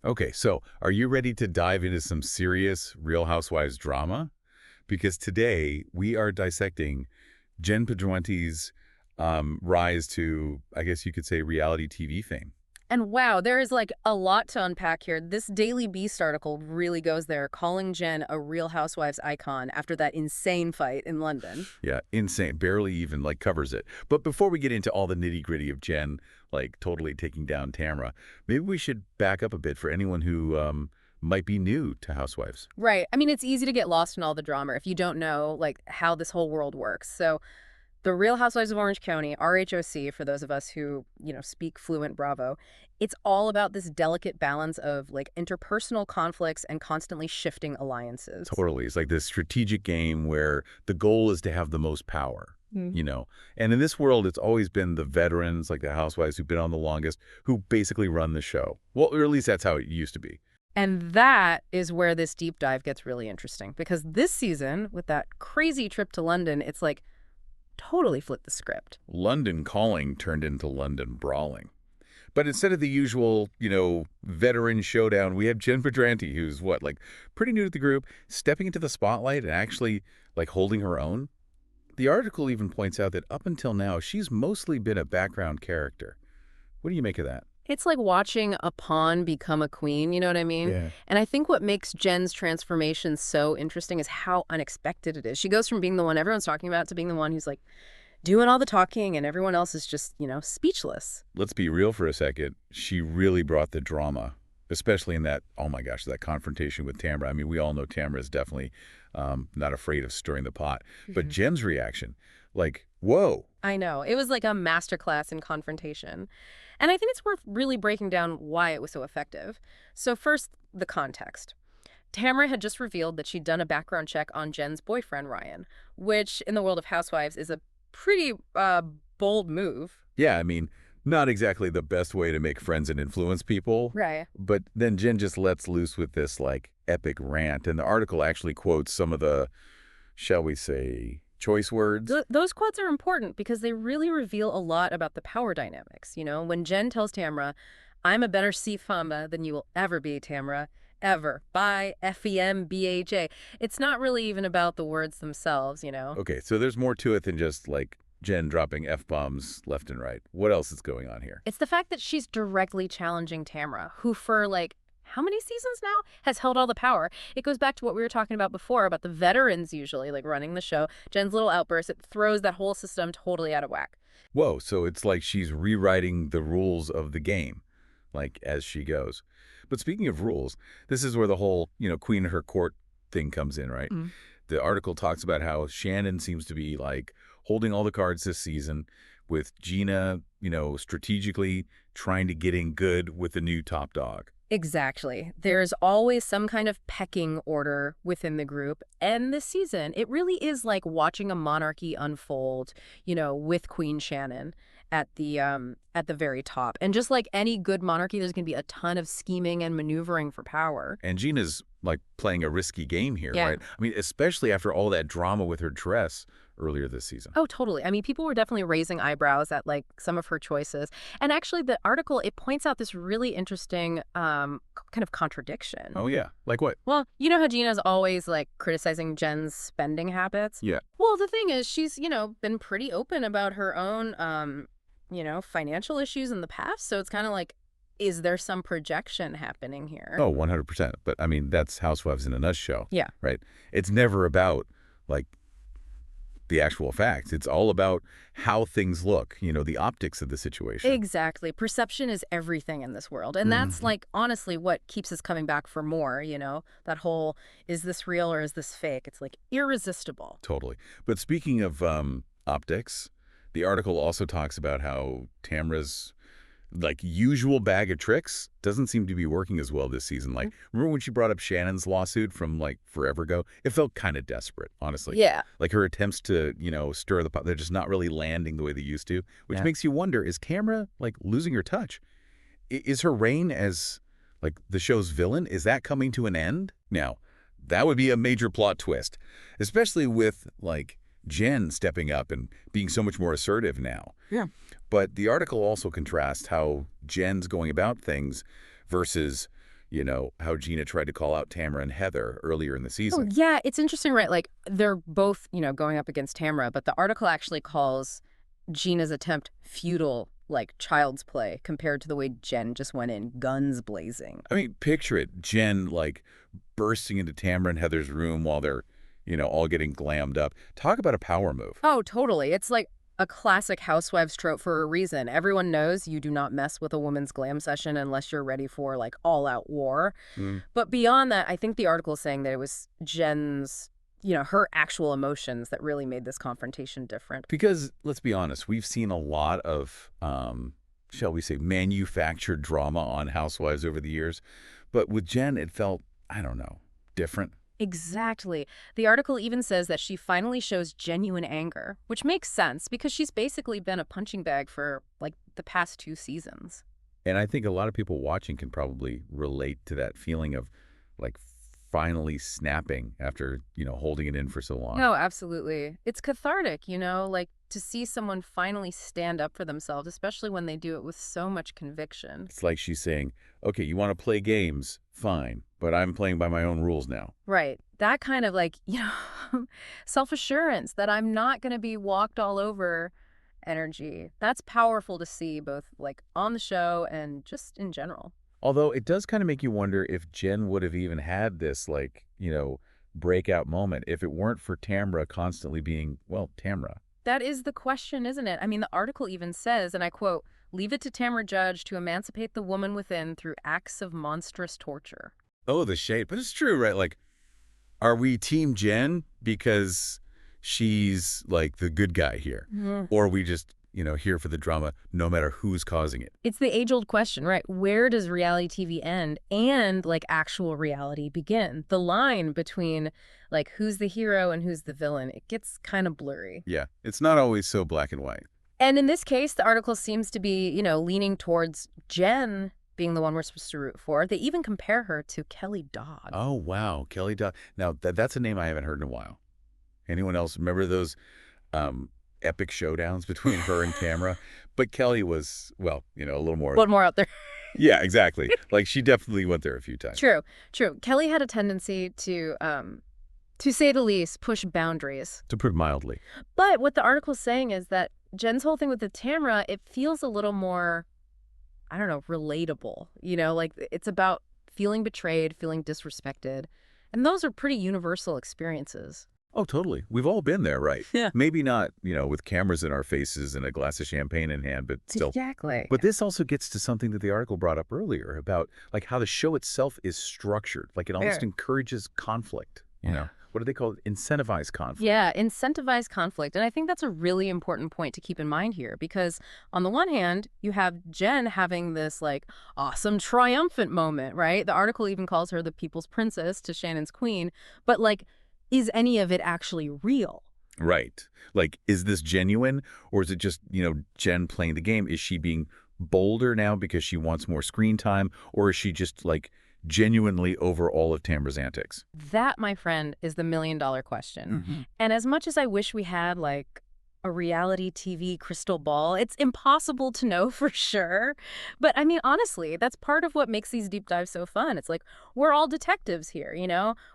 Okay, so are you ready to dive into some serious Real Housewives drama? Because today we are dissecting Jen Pedranti's rise to, I guess you could say, reality TV fame. And wow, there is like a lot to unpack here. This Daily Beast article really goes there, calling Jen a Real Housewives icon after that insane fight in London. Yeah, insane. Barely even like covers it. But before we get into all the nitty-gritty of Jen, like totally taking down Tamra, maybe we should back up a bit for anyone who might be new to Housewives. Right. I mean, it's easy to get lost in all the drama if you don't know like how this whole world works. So the Real Housewives of Orange County, RHOC, for those of us who, speak fluent Bravo, it's all about this delicate balance of like interpersonal conflicts and constantly shifting alliances. Totally. It's like this strategic game where the goal is to have the most power, you know? And in this world, it's always been the veterans, like the housewives who've been on the longest, who basically run the show. Well, or at least that's how it used to be. And that is where this deep dive gets really interesting because this season, with that crazy trip to London, it's like totally flipped the script. London calling turned into London brawling. But instead of the usual, veteran showdown, we have Jen Pedranti, who's what, like pretty new to the group, stepping into the spotlight and actually like holding her own. The article even points out that up until now, she's mostly been a background character. What do you make of that? It's like watching a pawn become a queen, you know what I mean? Yeah. And I think what makes Jen's transformation so interesting is how unexpected it is. She goes from being the one everyone's talking about to being the one who's like doing all the talking and everyone else is just, speechless. Let's be real for a second. She really brought the drama, especially in that, oh my gosh, that confrontation with Tamra. I mean, we all know Tamra is definitely not afraid of stirring the pot. But Jen's reaction, like, whoa. I know. It was like a masterclass in confrontation. And I think it's worth really breaking down why it was so effective. So first, the context. Tamara had just revealed that she'd done a background check on Jen's boyfriend, Ryan, which in the world of Housewives is a pretty bold move. Yeah, I mean, not exactly the best way to make friends and influence people. Right. But then Jen just lets loose with this, like, epic rant. And the article actually quotes some of the, shall we say, choice words. Those quotes are important because they really reveal a lot about the power dynamics. When Jen tells Tamra, I'm a better C-Famba than you will ever be, Tamra. Ever. By F-E-M-B-H-A. It's not really even about the words themselves. Okay, so there's more to it than just, like, Jen dropping F-bombs left and right. What else is going on here? It's the fact that she's directly challenging Tamra, who for, like, how many seasons now has held all the power. It goes back to what we were talking about before, about the veterans usually, like, running the show. Jen's little outburst, it throws that whole system totally out of whack. Whoa, so it's like she's rewriting the rules of the game, like, as she goes. But speaking of rules, this is where the whole, queen of her court thing comes in, right? The article talks about how Shannon seems to be, like, holding all the cards this season with Gina, strategically trying to get in good with the new top dog. Exactly. There's always some kind of pecking order within the group. And this season, it really is like watching a monarchy unfold, with Queen Shannon at the very top. And just like any good monarchy, there's going to be a ton of scheming and maneuvering for power. And Gina's, like, playing a risky game here, Yeah. right? I mean, especially after all that drama with her dress earlier this season. Oh, totally. I mean, people were definitely raising eyebrows at like some of her choices. And actually, the article, it points out this really interesting kind of contradiction. Oh, yeah. Like what? Well, you know how Gina's always like criticizing Jen's spending habits? Yeah. Well, the thing is, she's, been pretty open about her own, financial issues in the past. So it's kind of like, is there some projection happening here? Oh, 100%. But, I mean, that's Housewives in a nutshell. Yeah. Right? It's never about, like, the actual facts. It's all about how things look, the optics of the situation. Exactly. Perception is everything in this world. And that's like, honestly, what keeps us coming back for more, that whole, is this real or is this fake? It's like irresistible. Totally. But speaking of optics, the article also talks about how Tamra's, like, usual bag of tricks doesn't seem to be working as well this season. Like, remember when she brought up Shannon's lawsuit from, like, forever ago? It felt kind of desperate, honestly. Yeah. Like, her attempts to, stir the pot, they're just not really landing the way they used to, which makes you wonder, is Tamra, like, losing her touch? Is her reign as, like, the show's villain, is that coming to an end? Now, that would be a major plot twist, especially with, like, Jen stepping up and being so much more assertive now. Yeah. But the article also contrasts how Jen's going about things versus how Gina tried to call out Tamra and Heather earlier in the Oh, season. yeah, it's interesting, right? Like, they're both, going up against Tamra, but the article actually calls Gina's attempt futile, like child's play, compared to the way Jenn just went in, guns blazing. I mean, picture it. Jenn, like, bursting into Tamra and Heather's room while they're, all getting glammed up. Talk about a power move. Oh, totally. It's like a classic Housewives trope for a reason. Everyone knows you do not mess with a woman's glam session unless you're ready for, like, all-out war. Mm. But beyond that, I think the article is saying that it was Jenn's, her actual emotions that really made this confrontation different. Because, let's be honest, we've seen a lot of, shall we say, manufactured drama on Housewives over the years. But with Jenn, it felt, I don't know, different. Exactly. The article even says that she finally shows genuine anger, which makes sense because she's basically been a punching bag for, like, the past 2 seasons. And I think a lot of people watching can probably relate to that feeling of, like, finally snapping after, holding it in for so long. No, absolutely. It's cathartic, like to see someone finally stand up for themselves, especially when they do it with so much conviction. It's like she's saying, okay, you want to play games? Fine. But I'm playing by my own rules now. Right. That kind of like, self-assurance that I'm not going to be walked all over energy. That's powerful to see both like on the show and just in general. Although it does kind of make you wonder if Jenn would have even had this, like, breakout moment if it weren't for Tamra constantly being, well, Tamra. That is the question, isn't it? I mean, the article even says, and I quote, "Leave it to Tamra Judge to emancipate the woman within through acts of monstrous torture." Oh, the shade. But it's true, right? Like, are we Team Jenn because she's, like, the good guy here? Or are we just, here for the drama no matter who's causing it? It's the age-old question, right? Where does reality TV end and, like, actual reality begin? The line between, like, who's the hero and who's the villain, it gets kind of blurry. Yeah, it's not always so black and white. And in this case, the article seems to be, leaning towards Jenn being the one we're supposed to root for. They even compare her to Kelly Dodd. Oh, wow. Kelly Dodd. Now, that's a name I haven't heard in a while. Anyone else remember those epic showdowns between her and Tamra? But Kelly was, well, a little more. What more out there? Yeah, exactly. Like, she definitely went there a few times. True. Kelly had a tendency to say the least, push boundaries. To put it mildly. But what the article's saying is that Jen's whole thing with the Tamra, it feels a little more, I don't know, relatable. Like it's about feeling betrayed, feeling disrespected. And those are pretty universal experiences. Oh, totally. We've all been there, right? Yeah. Maybe not, with cameras in our faces and a glass of champagne in hand, but still. Exactly. But this also gets to something that the article brought up earlier about, like, how the show itself is structured. Like, it almost encourages conflict, What do they call it? Incentivized conflict. Yeah, incentivized conflict. And I think that's a really important point to keep in mind here because on the one hand, you have Jenn having this like awesome triumphant moment, right? The article even calls her the people's princess to Shannon's queen. But like, is any of it actually real? Right. Like, is this genuine or is it just, Jenn playing the game? Is she being bolder now because she wants more screen time or is she just like genuinely over all of Tamra's antics? That, my friend, is the million-dollar question. Mm-hmm. And as much as I wish we had, like, a reality TV crystal ball, it's impossible to know for sure. But, I mean, honestly, that's part of what makes these deep dives so fun. It's like, we're all detectives here,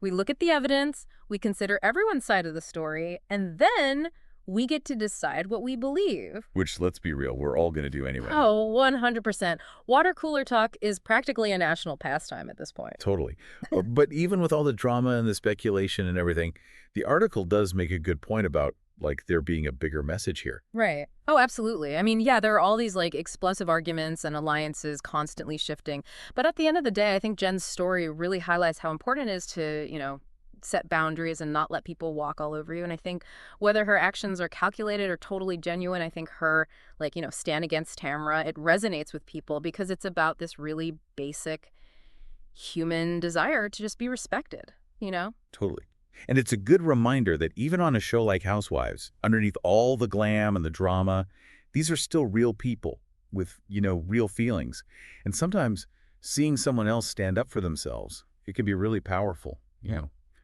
We look at the evidence, we consider everyone's side of the story, and then we get to decide what we believe. Which, let's be real, we're all going to do anyway. Oh, 100%. Water cooler talk is practically a national pastime at this point. Totally. But even with all the drama and the speculation and everything, the article does make a good point about, like, there being a bigger message here. Right. Oh, absolutely. I mean, yeah, there are all these, like, explosive arguments and alliances constantly shifting. But at the end of the day, I think Jen's story really highlights how important it is to, set boundaries and not let people walk all over you. And I think whether her actions are calculated or totally genuine, I think her, like, stand against Tamra, it resonates with people because it's about this really basic human desire to just be respected, Totally. And it's a good reminder that even on a show like Housewives, underneath all the glam and the drama, these are still real people with, real feelings. And sometimes seeing someone else stand up for themselves, it can be really powerful,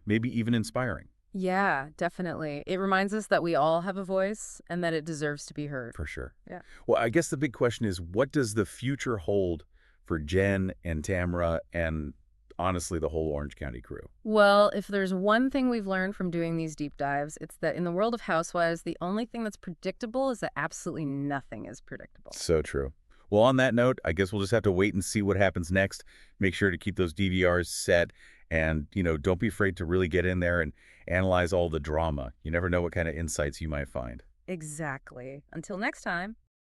maybe even inspiring. Yeah, definitely. It reminds us that we all have a voice and that it deserves to be heard. For sure. Yeah. Well, I guess the big question is, what does the future hold for Jenn and Tamra and, honestly, the whole Orange County crew. Well, if there's one thing we've learned from doing these deep dives, it's that in the world of Housewives, the only thing that's predictable is that absolutely nothing is predictable. So true. Well, on that note, I guess we'll just have to wait and see what happens next. Make sure to keep those DVRs set and, don't be afraid to really get in there and analyze all the drama. You never know what kind of insights you might find. Exactly. Until next time.